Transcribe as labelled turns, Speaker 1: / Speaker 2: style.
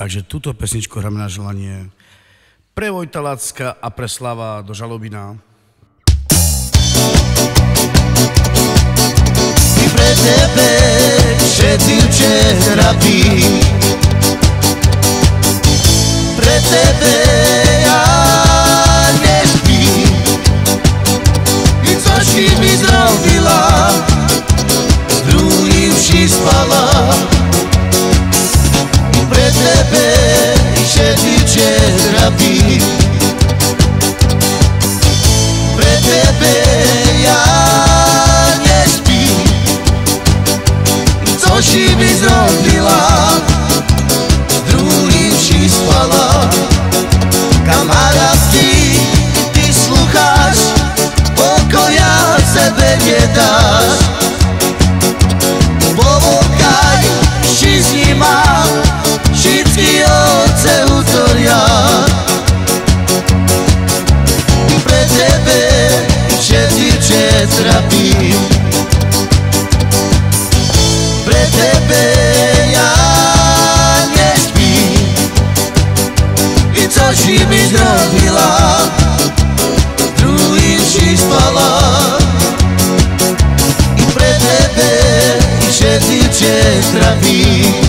Speaker 1: Takže túto pesničku hráme na želanie pre Vojta Lacka a pre Slava do Žalobina.
Speaker 2: I pre tebe všetci včerapí, pre tebe ja nespím. I co si mi zrobila, s druhým si spala. Pre tebe všetci včerapí, pre tebe ja nespím. Co si mi zrobila, s druhým si spala. Kamarátky, ty slucháš, pokoja sebe nedáš. Povokaj si s nima, všetky oce utoria. Pre tebe všetci včerapím, pre tebe ja nespím. I co si mi zrobila, s druhým si spala. I pre tebe všetci včerapím,